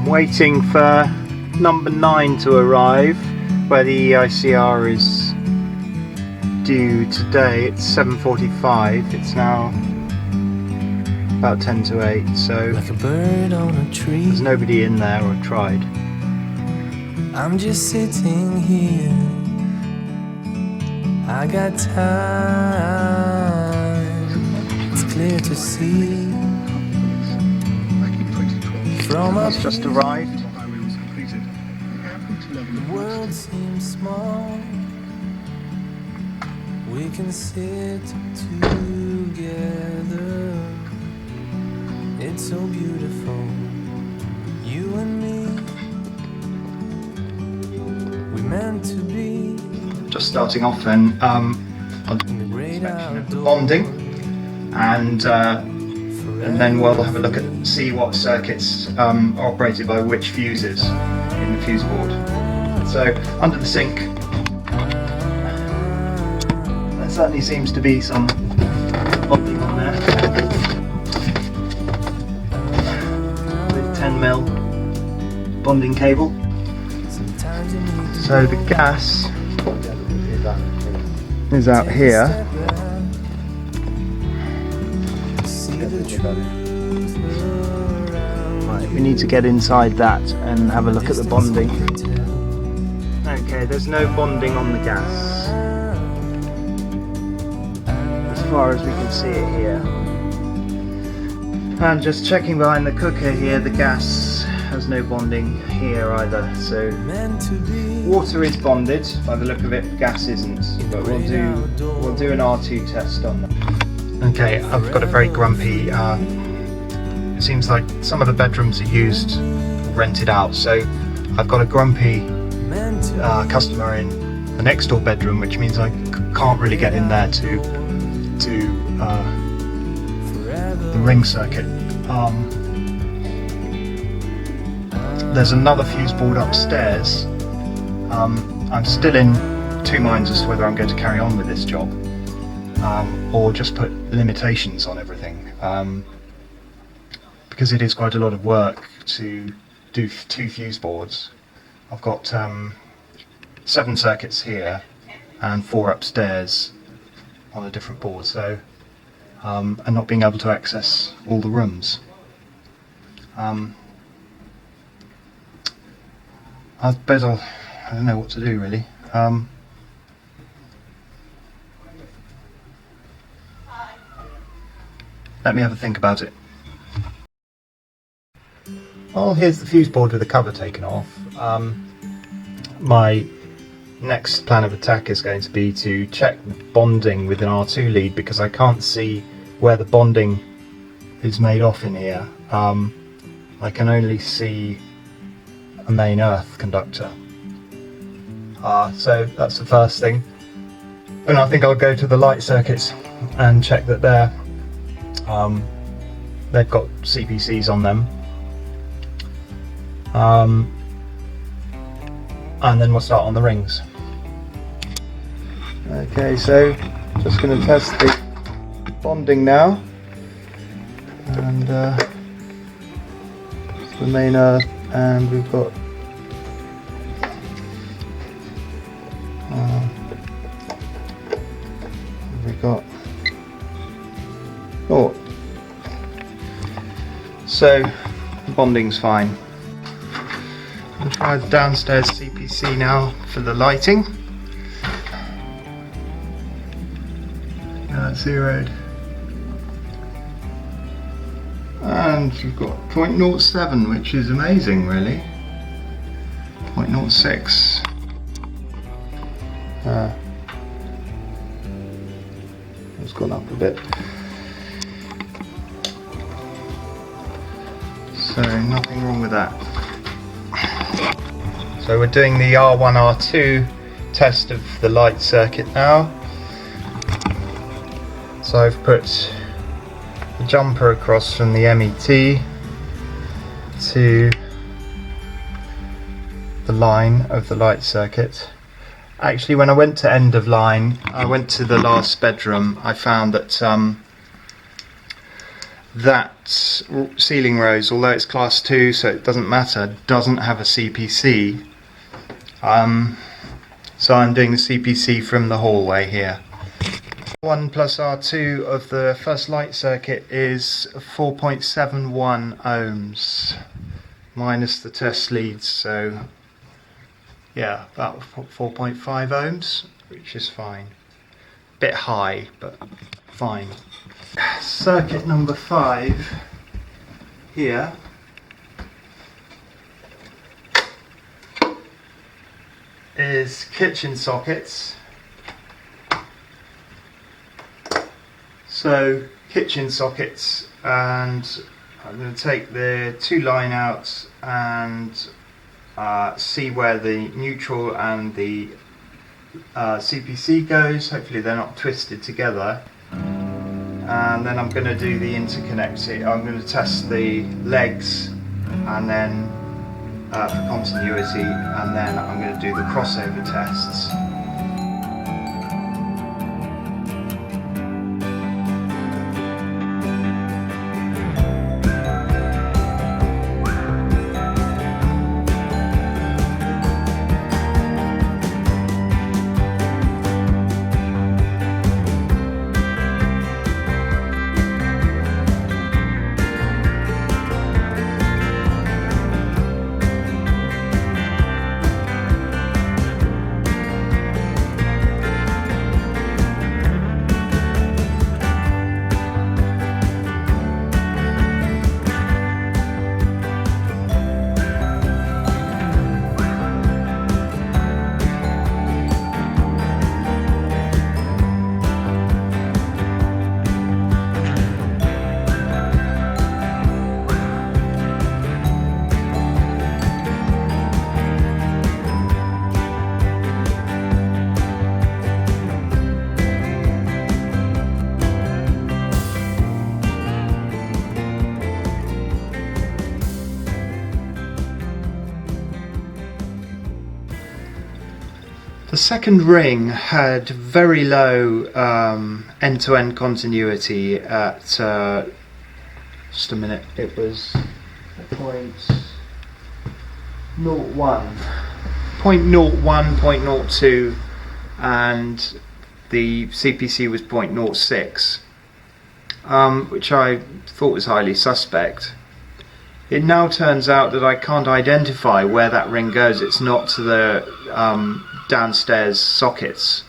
I'm waiting for number 9 to arrive, where the EICR is due today. It's 7:45. It's now about 10 to 8, so like a bird on a tree. There's nobody in there, or tried. I'm just sitting here. I got time. It's clear to see. From It's just arrived. The world seems small. We can sit together. It's so beautiful. You and me. We meant to be. Just starting off then, I'll do an inspection of the bonding, and then we'll have a look at see what circuits are operated by which fuses in the fuse board. So under the sink, there certainly seems to be some bonding on there with 10mm bonding cable. So the gas is out here. Right, we need to get inside that and have a look at the bonding. Okay, there's no bonding on the gas, as far as we can see it here. And just checking behind the cooker here, the gas has no bonding here either. So water is bonded by the look of it, gas isn't. But we'll do an R2 test on that. Okay, I've got a very grumpy. It seems like some of the bedrooms are used, rented out. So I've got a grumpy customer in the next door bedroom, which means I can't really get in there to the ring circuit. There's another fuse board upstairs. I'm still in two minds as to whether I'm going to carry on with this job or just put limitations on everything, because it is quite a lot of work to do 2 fuse boards. I've got 7 circuits here and 4 upstairs on a different board, so and not being able to access all the rooms. I suppose I don't know what to do really. Let me have a think about it. Well, here's the fuse board with the cover taken off. My next plan of attack is going to be to check the bonding with an R2 lead, because I can't see where the bonding is made off in here. I can only see a main earth conductor. So that's the first thing. And I think I'll go to the light circuits and check that they've got CPCs on them. And then we'll start on the rings. Okay, so just going to test the bonding now. And the main earth, and we've got so the bonding's fine. I'll try the downstairs CPC now for the lighting. That's zeroed. And we've got 0.07, which is amazing really. 0.06. It's gone up a bit. So nothing wrong with that. So we're doing the R1, R2 test of the light circuit now. So I've put the jumper across from the MET to the line of the light circuit. Actually, when I went to end of line, I went to the last bedroom, I found that that ceiling rose, although it's class 2 so it doesn't matter, doesn't have a CPC. So I'm doing the CPC from the hallway here. 1 plus R2 of the first light circuit is 4.71 ohms minus the test leads, so yeah, about 4.5 ohms, which is fine. Bit high, but fine. Circuit number 5 here is kitchen sockets. So kitchen sockets, and I'm going to take the 2 line outs and see where the neutral and the CPC goes. Hopefully they're not twisted together. And then I'm going to do the interconnect. I'm going to test the legs and then for continuity, and then I'm going to do the crossover tests. The second ring had very low end-to-end continuity at, just a minute, it was 0.01, 0.02, and the CPC was 0.06, which I thought was highly suspect. It now turns out that I can't identify where that ring goes. It's not to the downstairs sockets.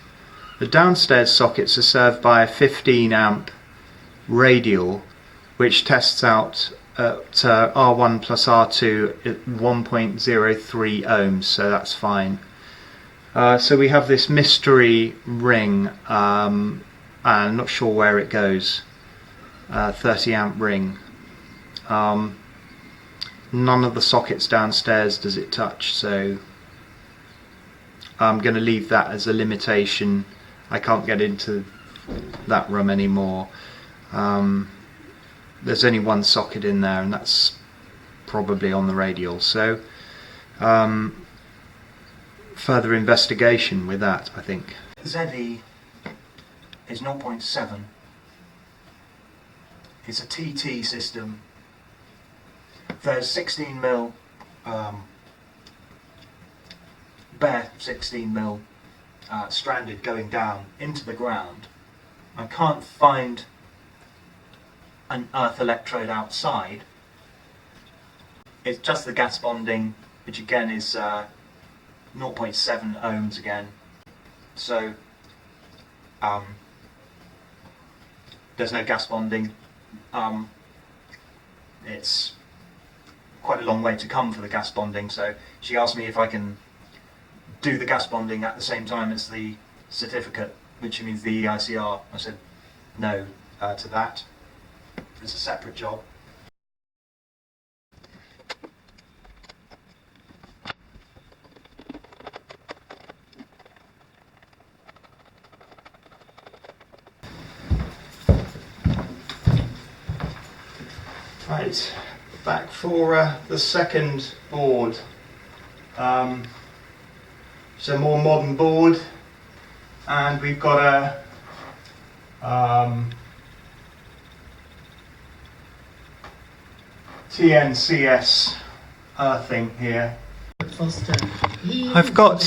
The downstairs sockets are served by a 15 amp radial, which tests out at R1 plus R2 at 1.03 ohms, so that's fine. So we have this mystery ring, and I'm not sure where it goes. 30 amp ring. None of the sockets downstairs does it touch, so I'm going to leave that as a limitation. I can't get into that room anymore. There's only one socket in there, and that's probably on the radial, so further investigation with that, I think. ZE is 0.7. It's a TT system. There's 16mm bare 16mm stranded going down into the ground. I can't find an earth electrode outside. It's just the gas bonding, which again is 0.7 ohms again. So there's no gas bonding. It's quite a long way to come for the gas bonding, so she asked me if I can do the gas bonding at the same time as the certificate, which means the EICR. I said no to that. It's a separate job. Right, back for the second board. It's a more modern board, and we've got a TNCS earthing here. I've got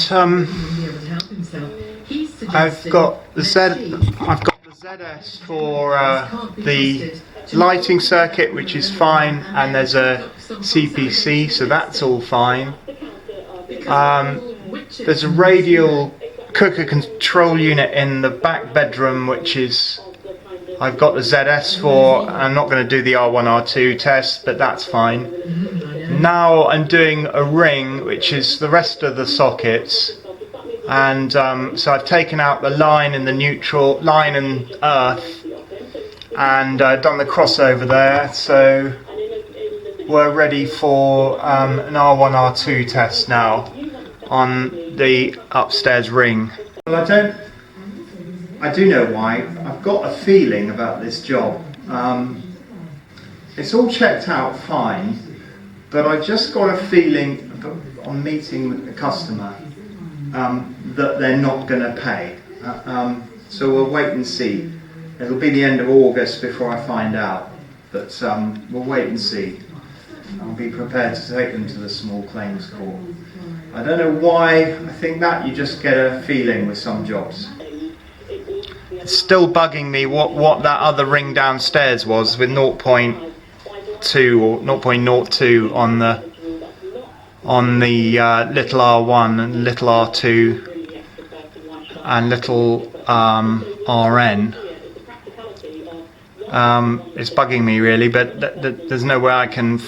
the ZS for the lighting circuit, which is fine, and there's a CPC, so that's all fine. There's a radial cooker control unit in the back bedroom, which is I've got the ZS for. I'm not going to do the R1, R2 test, but that's fine. Now I'm doing a ring, which is the rest of the sockets, and so I've taken out the line and the neutral line and earth, and done the crossover there, so we're ready for an R1, R2 test now on the upstairs ring. Well, I do know why. I've got a feeling about this job. It's all checked out fine, but I just got a feeling on meeting with the customer that they're not going to pay. So we'll wait and see. It'll be the end of August before I find out, but we'll wait and see. I'll be prepared to take them to the small claims court. I don't know why. I think that you just get a feeling with some jobs. It's still bugging me what that other ring downstairs was with 0.2 or 0.02 on the little R1 and little R2 and little RN. It's bugging me really, but there's no way I can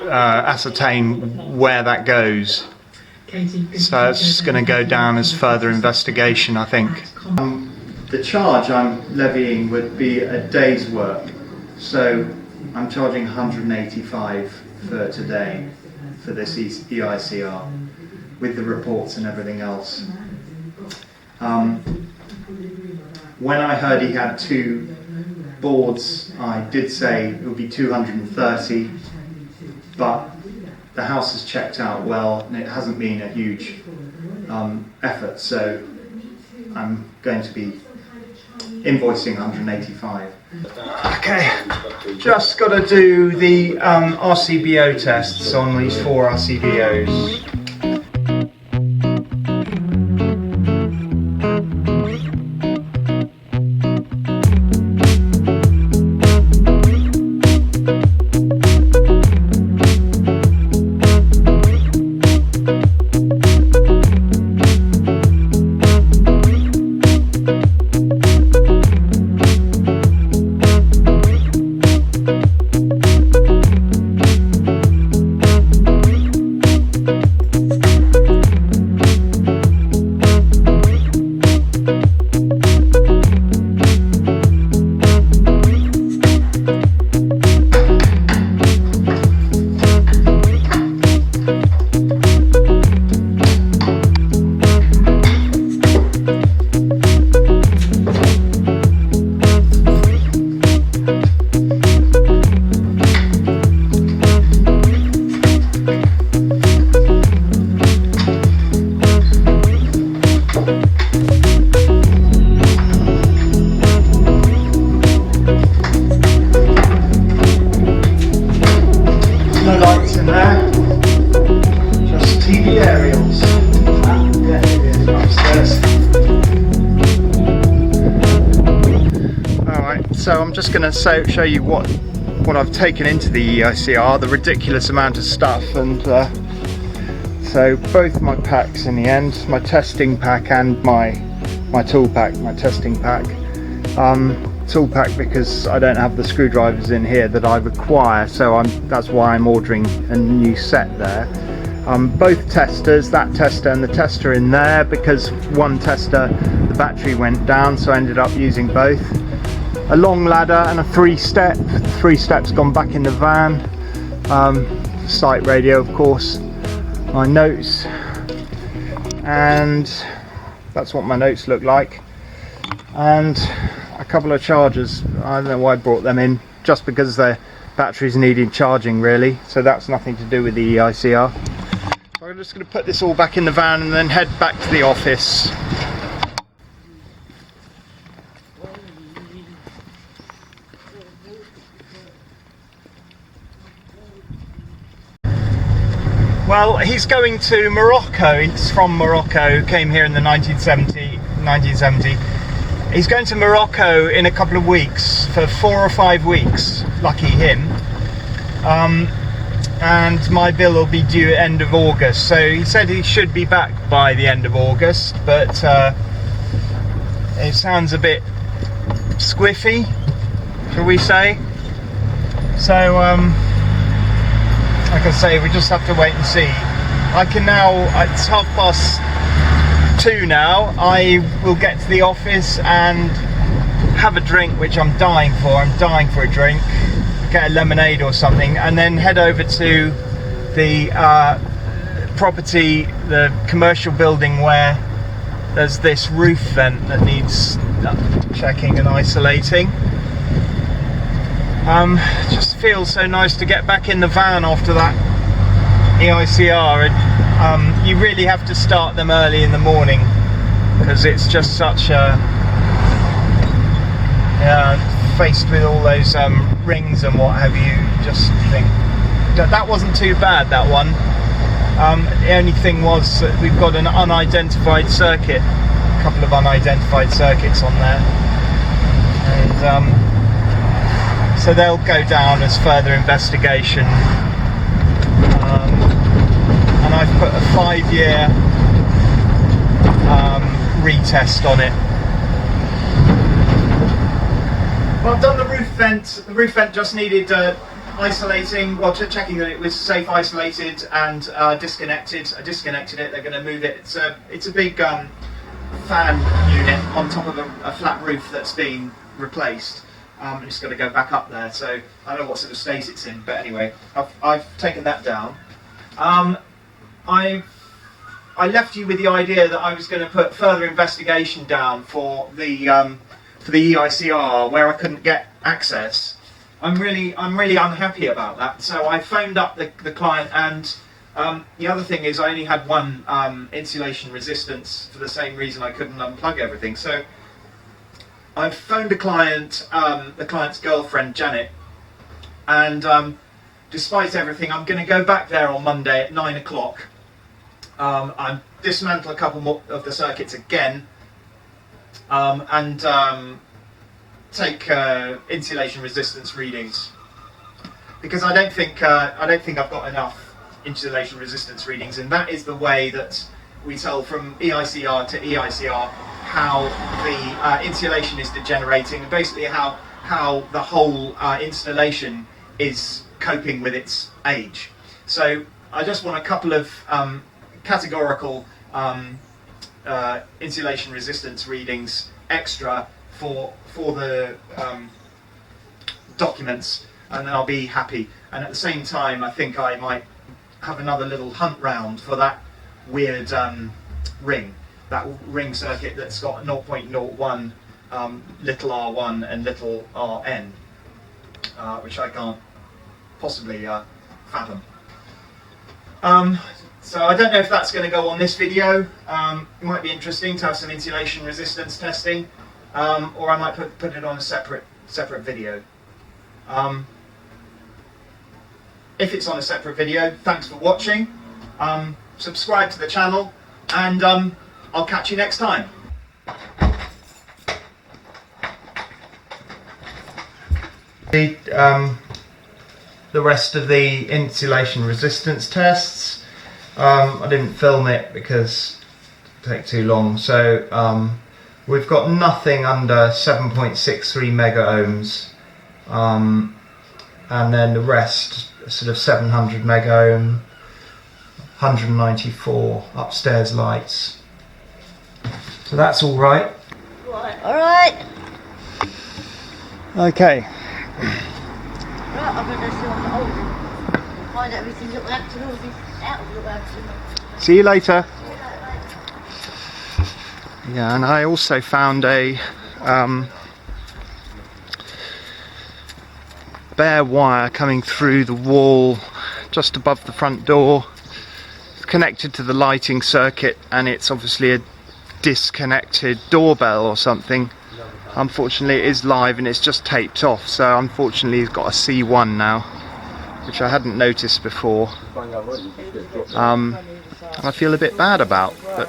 ascertain where that goes. So it's just going to go down as further investigation, I think. The charge I'm levying would be a day's work, so I'm charging 185 for today for this EICR with the reports and everything else. When I heard he had 2 boards, I did say it would be 230, but the house has checked out well and it hasn't been a huge effort, so I'm going to be invoicing 185. Okay, just got to do the RCBO tests on these 4 RCBOs. No lights in there, just TV aerials. Yeah, it is upstairs. Alright, so I'm just going to show you what I've taken into the EICR, the ridiculous amount of stuff, and so both my packs in the end, my testing pack and my tool pack, my testing pack. Tool pack because I don't have the screwdrivers in here that I require, so that's why I'm ordering a new set there. Both testers, that tester and the tester in there, because one tester the battery went down, so I ended up using both. A long ladder and a 3-step. 3 steps gone back in the van. Site radio, of course. My notes, and that's what my notes look like. And a couple of chargers. I don't know why I brought them in, just because their batteries needed charging really, so that's nothing to do with the EICR. So I'm just going to put this all back in the van and then head back to the office. Well, he's going to Morocco. He's from Morocco, came here in the 1970. He's going to Morocco in a couple of weeks, for 4 or 5 weeks, lucky him. And my bill will be due at end of August, so he said he should be back by the end of August, but it sounds a bit squiffy, shall we say. So like I say, we just have to wait and see. I can now, it's 2:30 now, I will get to the office and have a drink, which I'm dying for. I'm dying for a drink. Get a lemonade or something, and then head over to the property, the commercial building where there's this roof vent that needs checking and isolating. Just feels so nice to get back in the van after that EICR. You really have to start them early in the morning because it's just such a faced with all those rings and what have you, just think that wasn't too bad, that one. The only thing was that we've got an unidentified circuit, a couple of unidentified circuits on there, and so they'll go down as further investigation. And I've put a 5-year retest on it. Well, I've done the roof vent. The roof vent just needed isolating, well, checking that it was safe isolated and disconnected. I disconnected it. They're going to move it. It's a big fan unit on top of a flat roof that's been replaced. And it's got to go back up there. So I don't know what sort of state it's in, but anyway, I've taken that down. I left you with the idea that I was going to put further investigation down for the EICR where I couldn't get access. I'm really unhappy about that. So I phoned up the client, and the other thing is I only had one insulation resistance for the same reason I couldn't unplug everything. So I've phoned the client's girlfriend Janet, and despite everything, I'm going to go back there on Monday at 9 o'clock. I'm dismantle a couple more of the circuits again. And take insulation resistance readings, because I don't think I've got enough insulation resistance readings, and that is the way that we tell from EICR to EICR how the insulation is degenerating, and basically how the whole installation is coping with its age. So I just want a couple of categorical insulation resistance readings extra for the documents, and then I'll be happy. And at the same time, I think I might have another little hunt round for that weird that ring circuit that's got 0.01 little r1 and little rn, which I can't possibly fathom. So I don't know if that's going to go on this video. It might be interesting to have some insulation resistance testing, or I might put it on a separate video. If it's on a separate video, thanks for watching. Subscribe to the channel, and I'll catch you next time. The rest of the insulation resistance tests. I didn't film it because it would take too long, so we've got nothing under 7.63 mega ohms, and then the rest sort of 700 mega ohm, 194 upstairs lights. So that's all right. All right. Okay. Right, I'm going to see what the hole is. Find out everything that went to all this out of the way. See you later. Yeah, and I also found a bare wire coming through the wall just above the front door. It's connected to the lighting circuit, and it's obviously a disconnected doorbell or something. Unfortunately, it is live and it's just taped off, so unfortunately it's got a C1 now. which I hadn't noticed before. I feel a bit bad about, but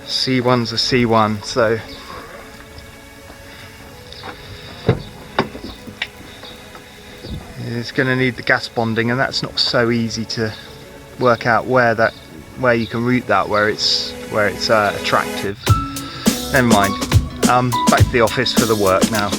C1's a C1, so it's going to need the gas bonding, and that's not so easy to work out where you can route that, where it's attractive. Never mind. Back to the office for the work now.